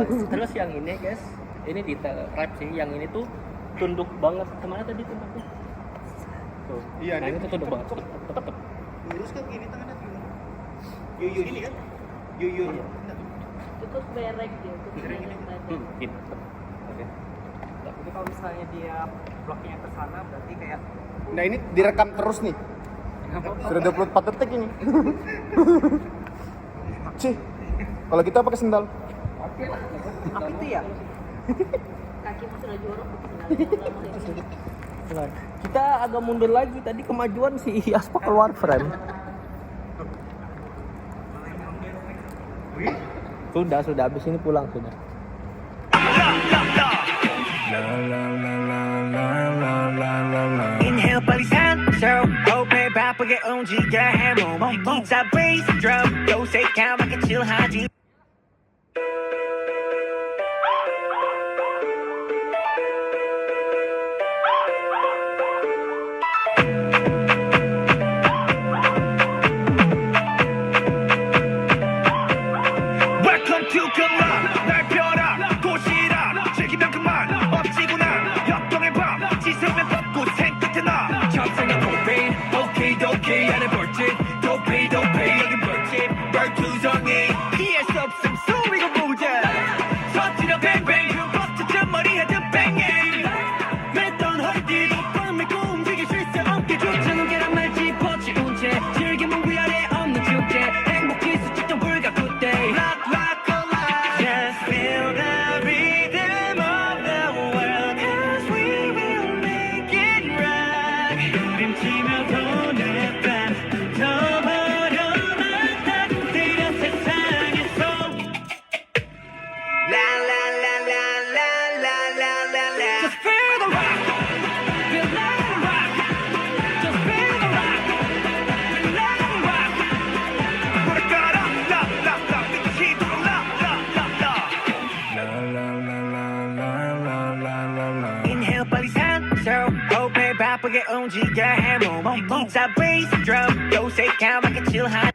Terus yang ini guys, ini detail rap sih. Yang ini tuh tunduk banget. Kemana tadi tunduknya? Tuh. Iya, nah, ini ini tuh tunduk banget. Tetep. lurus kan gini tangannya tuh. Yuyun ini kan? Yuyun. Iya. Itu berek dia, itu berek badan. Gitu. Oke. Jadi kalau misalnya dia bloknya ke sana berarti kayak Nah ini direkam terus nih. Sudah 24 detik ini. Cih, kalau kita pakai sendal. Oke lah. apa itu ya? Kakimu sudah jorok. Nah, kita agak mundur lagi. Tadi kemajuan si Aspa keluar frame. Sudah habis ini pulang sudah. Inhale 빨리 산소 호흡에 바쁘게 움직여 해 몸 기타 베이스 드럼 요새 까맣게 칠하지 Welcome to club 날 펴라 도시라 즐기면 그만 엎지구나 역동의 밤 지새우면 덮고 생끝에 나 첫생각 코페인 오케이 안에 벌집 도페이 여긴 벌집 벌투성이 이해할 수 없음 소리가 무대 터지려 뱅뱅 버티던 머리 헤드 뱅잉 맸던 허리띠도 뻔맺고 움직일 수 있어 어깨조차는 계란말 짚어치운 채 즐기면 위아래 없는 축제 행복이 수직점 불가 굿데이 Rock alive Just feel the rhythm of the world Cause we will make it right 부림치며 돈을 반 덮어려만 따뜻한 세상에서 La la la la la la la la la Just feel the rock Feel the rock Just feel the rock Feel the rock 노래가라 la la la 미치도록 la la la la Inhale 빨리 산소 호흡에 바쁘게 움직여 해 몸 기타 베이스 드럼 요새 까맣게 칠한